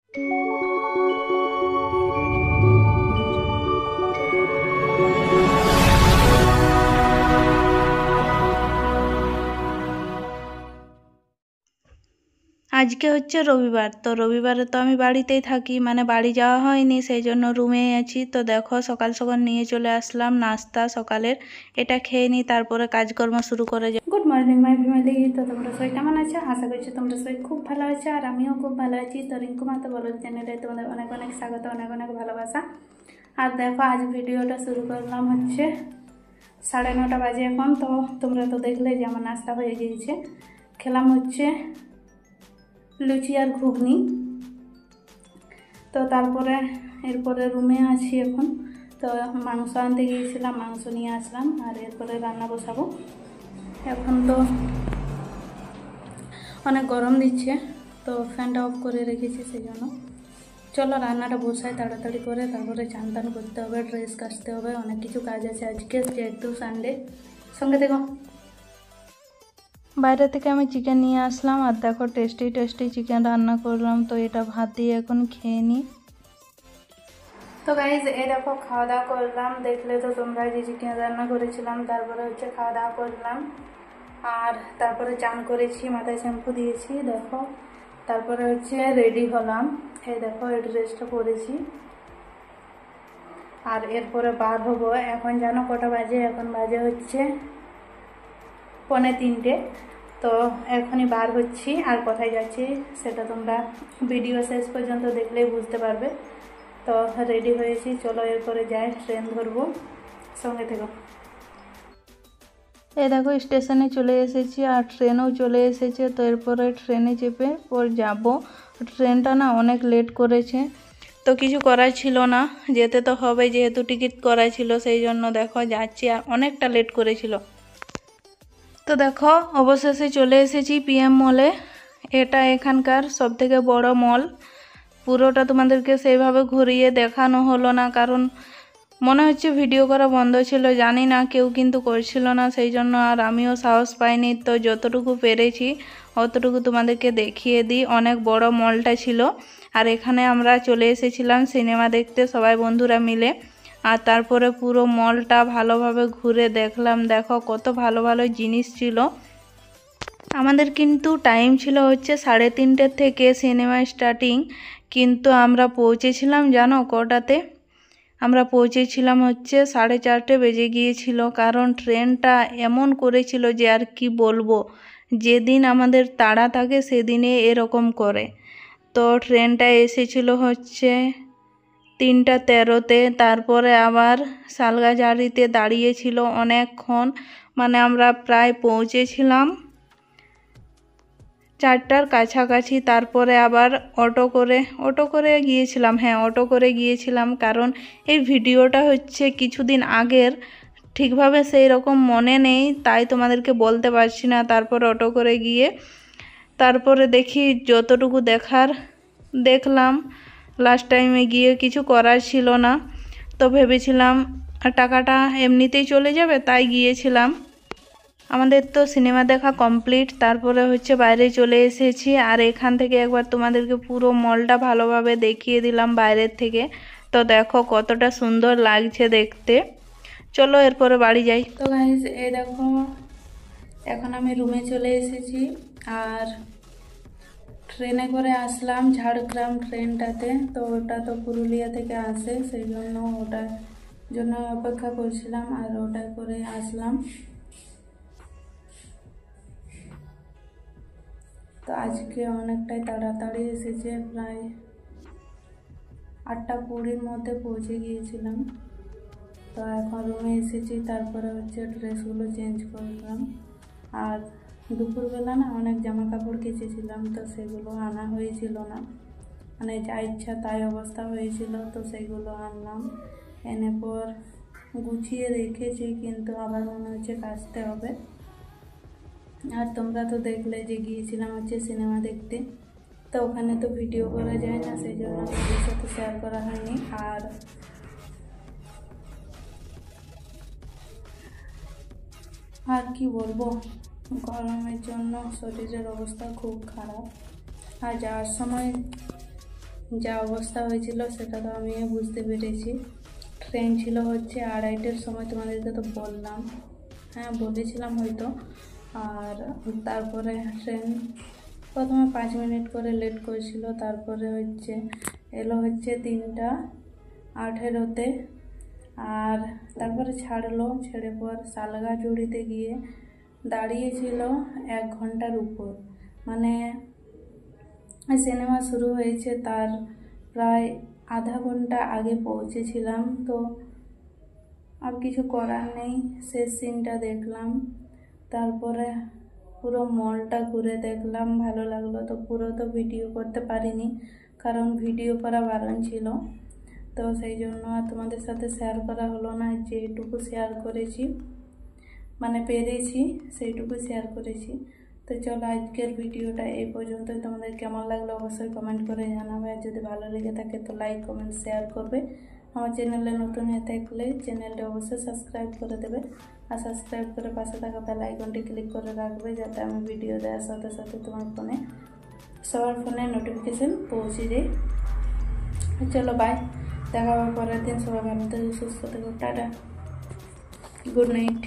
আজকে হচ্ছে রবিবার, তো রবিবারে তো আমি বাড়িতেই থাকি, মানে বাড়ি যাওয়া হয়নি, সেই জন্য রুমেই আছি। তো দেখো সকাল সকাল নিয়ে চলে আসলাম নাস্তা সকালের, এটা খেয়ে নিই, তারপরে কাজকর্ম শুরু করে যাই। Good morning my family. তো তোমরা সবাই কেমন আছো? আশা করছি তোমরা সবাই খুব ভালো আছো, আর আমিও খুব ভালো আছি। তো রিঙ্কু মাতা বলো চ্যানেলে তোমাদের অনেক অনেক স্বাগত, অনেক অনেক ভালোবাসা। আর দেখো আজ ভিডিওটা শুরু করলাম হচ্ছে 9:30 বাজে এখন। তো তোমরা তো দেখলে যে আমার নাস্তা হয়ে গিয়েছে, খেলাম হচ্ছে লুচি আর ঘুগনি। তো তারপরে এরপরে রুমে আছি এখন। তো মাংস আনতে গিয়েছিলাম, মাংস নিয়ে আসলাম, আর এরপরে রান্না বসাবো। এখন তো অনেক গরম দিচ্ছে, তো ফ্যানটা অফ করে রেখেছি, সেই জন্য চলো রান্নাটা বসাই তাড়াতাড়ি করে। তারপরে চান টান করতে হবে, ড্রেস কাচতে হবে, অনেক কিছু কাজ আছে আজকে, যেহেতু সানডে। সঙ্গে দেখো, বাইরে থেকে আমি চিকেন নিয়ে আসলাম, আর দেখো টেস্টি টেস্টি চিকেন রান্না করলাম। তো এটা ভাত দিয়ে এখন খেয়ে নিই। তো গাইজ এই দেখো খাওয়া দাওয়া করলাম, দেখলে তো তোমরা যে চিকেন রান্না করেছিলাম। তারপরে হচ্ছে খাওয়া দাওয়া করলাম, আর তারপরে চান করেছি, মাথায় শ্যাম্পু দিয়েছি দেখো। তারপরে হচ্ছে রেডি হলাম, এই দেখো এই ড্রেসটা পরেছি, আর এরপরে বার হবো। এখন জানো কটা বাজে? এখন বাজে হচ্ছে 2:45। তো এখনই বার হচ্ছি, আর কোথায় যাচ্ছি সেটা তোমরা ভিডিও শেষ পর্যন্ত দেখলেই বুঝতে পারবে। তো রেডি হয়েছি, চলো এরপরে যাই, ট্রেন ধরবো, সঙ্গে থেকো। এই দেখো স্টেশনে চলে এসেছি, আর ট্রেনও চলে এসেছে। তো এরপরে ট্রেনে চেপে পর যাব। ট্রেনটা না অনেক লেট করেছে, তো কিছু করার ছিল না, যেতে তো হবে, যেহেতু টিকিট করা ছিল, সেই জন্য দেখো যাচ্ছি, আর অনেকটা লেট করেছিল। তো দেখো অবশেষে চলে এসেছি পিএম মলে। এটা এখানকার সবথেকে বড় মল। পুরোটা তোমাদেরকে সেইভাবে ঘুরিয়ে দেখানো হলো না, কারণ মনে হচ্ছে ভিডিও করা বন্ধ ছিল, জানি না, কেউ কিন্তু করছিল না, সেই জন্য আর আমিও সাহস পাইনি। তো যতটুকু পেরেছি অতটুকু তোমাদেরকে দেখিয়ে দিই। অনেক বড় মলটা ছিল, আর এখানে আমরা চলে এসেছিলাম সিনেমা দেখতে সবাই বন্ধুরা মিলে। আর তারপরে পুরো মলটা ভালোভাবে ঘুরে দেখলাম, দেখো কত ভালো ভালো জিনিস ছিল। আমাদের কিন্তু টাইম ছিল হচ্ছে 3:30 থেকে সিনেমা স্টার্টিং, কিন্তু আমরা পৌঁছেছিলাম জানো কটাতে? আমরা পৌঁছেছিলাম হচ্ছে 4:30 বেজে গিয়েছিল, কারণ ট্রেনটা এমন করেছিল যে আর কি বলবো, যেদিন আমাদের তাড়া থাকে সেদিনে এরকম করে। তো ট্রেনটা এসেছিল হচ্ছে 3:13-তে, তারপরে আবার সালগাঝাড়িতে দাঁড়িয়েছিল অনেকক্ষণ, মানে আমরা প্রায় পৌঁছেছিলাম 4টার কাছাকাছি। তারপরে আবার অটো করে গিয়েছিলাম, হ্যাঁ অটো করে গিয়েছিলাম, কারণ এই ভিডিওটা হচ্ছে কিছুদিন আগের, ঠিকভাবে সেই রকম মনে নেই, তাই তোমাদেরকে বলতে পারছি না। তারপর অটো করে গিয়ে তারপরে দেখি যতটুকু দেখার দেখলাম। লাস্ট টাইমে গিয়ে কিছু করার ছিল না, তো ভেবেছিলাম টাকাটা এমনিতেই চলে যাবে, তাই গিয়েছিলাম। আমাদের তো সিনেমা দেখা কমপ্লিট, তারপরে হচ্ছে বাইরে চলে এসেছি, আর এখান থেকে একবার তোমাদেরকে পুরো মলটা ভালোভাবে দেখিয়ে দিলাম বাইরের থেকে। তো দেখো কতটা সুন্দর লাগছে দেখতে। চলো এরপরে বাড়ি যাই। তো গাইস এই দেখো এখন আমি রুমে চলে এসেছি, আর ট্রেনে করে আসলাম ঝাড়গ্রাম ট্রেনটাতে। তো ওটা তো পুরুলিয়া থেকে আসে, সেই জন্য ওটার জন্য অপেক্ষা করছিলাম, আর ওটাই করে আসলাম। তো আজকে অনেকটাই তাড়াতাড়ি এসেছে, প্রায় 8:20-র মধ্যে পৌঁছে গিয়েছিলাম। তো এখন রুমে এসেছি, তারপরে হচ্ছে ড্রেসগুলো চেঞ্জ করলাম। আর দুপুরবেলা না অনেক জামা কাপড় কেচেছিলাম, তো সেগুলো আনা হয়েছিল না, মানে যা ইচ্ছা তাই অবস্থা হয়েছিল, তো সেগুলো আনলাম, এনে পর গুছিয়ে রেখেছি, কিন্তু আবার মনে হচ্ছে কাচতে হবে। আর তোমরা তো দেখলে যে গিয়েছিলাম হচ্ছে সিনেমা দেখতে, তো ওখানে তো ভিডিও করা যায় না, সেই জন্য তোমাদের সাথে শেয়ার করা হয়নি। আর কি বলবো, গরমের জন্য শরীরের অবস্থা খুব খারাপ। আর যাওয়ার সময় যা অবস্থা হয়েছিল সেটা তো আমিও বুঝতে পেরেছি। ট্রেন ছিল হচ্ছে 2:30-এর সময়, তোমাদেরকে তো বললাম, হ্যাঁ বলেছিলাম হয়তো। আর তারপরে ট্রেন প্রথমে 5 মিনিট করে লেট করেছিল, তারপরে হচ্ছে এলো হচ্ছে 3:18-তে। আর তারপরে ছাড়লো, ছেড়ে পর সালগাজুড়িতে গিয়ে দাঁড়িয়েছিল 1 ঘন্টার উপর। মানে সিনেমা শুরু হয়েছে তার প্রায় আধা ঘন্টা আগে পৌঁছেছিলাম। তো আর কিছু করার নেই, শেষ সিনটা দেখলাম। তারপরে পুরো মলটা ঘুরে দেখলাম, ভালো লাগলো। তো পুরো তো ভিডিও করতে পারিনি, কারণ ভিডিও করা বারণ ছিল। তো সেই জন্য আর তোমাদের সাথে শেয়ার করা হলো না। যেটুকু শেয়ার করেছি, মানে পেরেছি সেইটুকু শেয়ার করেছি। তো চলো আজকের ভিডিওটা এই পর্যন্তই। তোমাদের কেমন লাগলো অবশ্যই কমেন্ট করে জানাবে। আর যদি ভালো লেগে থাকে তো লাইক কমেন্ট শেয়ার করবে। আমার চ্যানেলে নতুন হয়ে থাকলে চ্যানেলটা অবশ্যই সাবস্ক্রাইব করে দেবে। আর সাবস্ক্রাইব করে পাশে থাকা বেল আইকনটি ক্লিক করে রাখবে, যাতে আমি ভিডিও দেওয়ার সাথে সাথে তোমার ফোনে সবার ফোনে নোটিফিকেশান পৌঁছে যায়। চলো বাই, দেখা হবে পরের দিন। সবাই ভালো থেকো, সুস্থ থেকো, টাটা, গুড নাইট।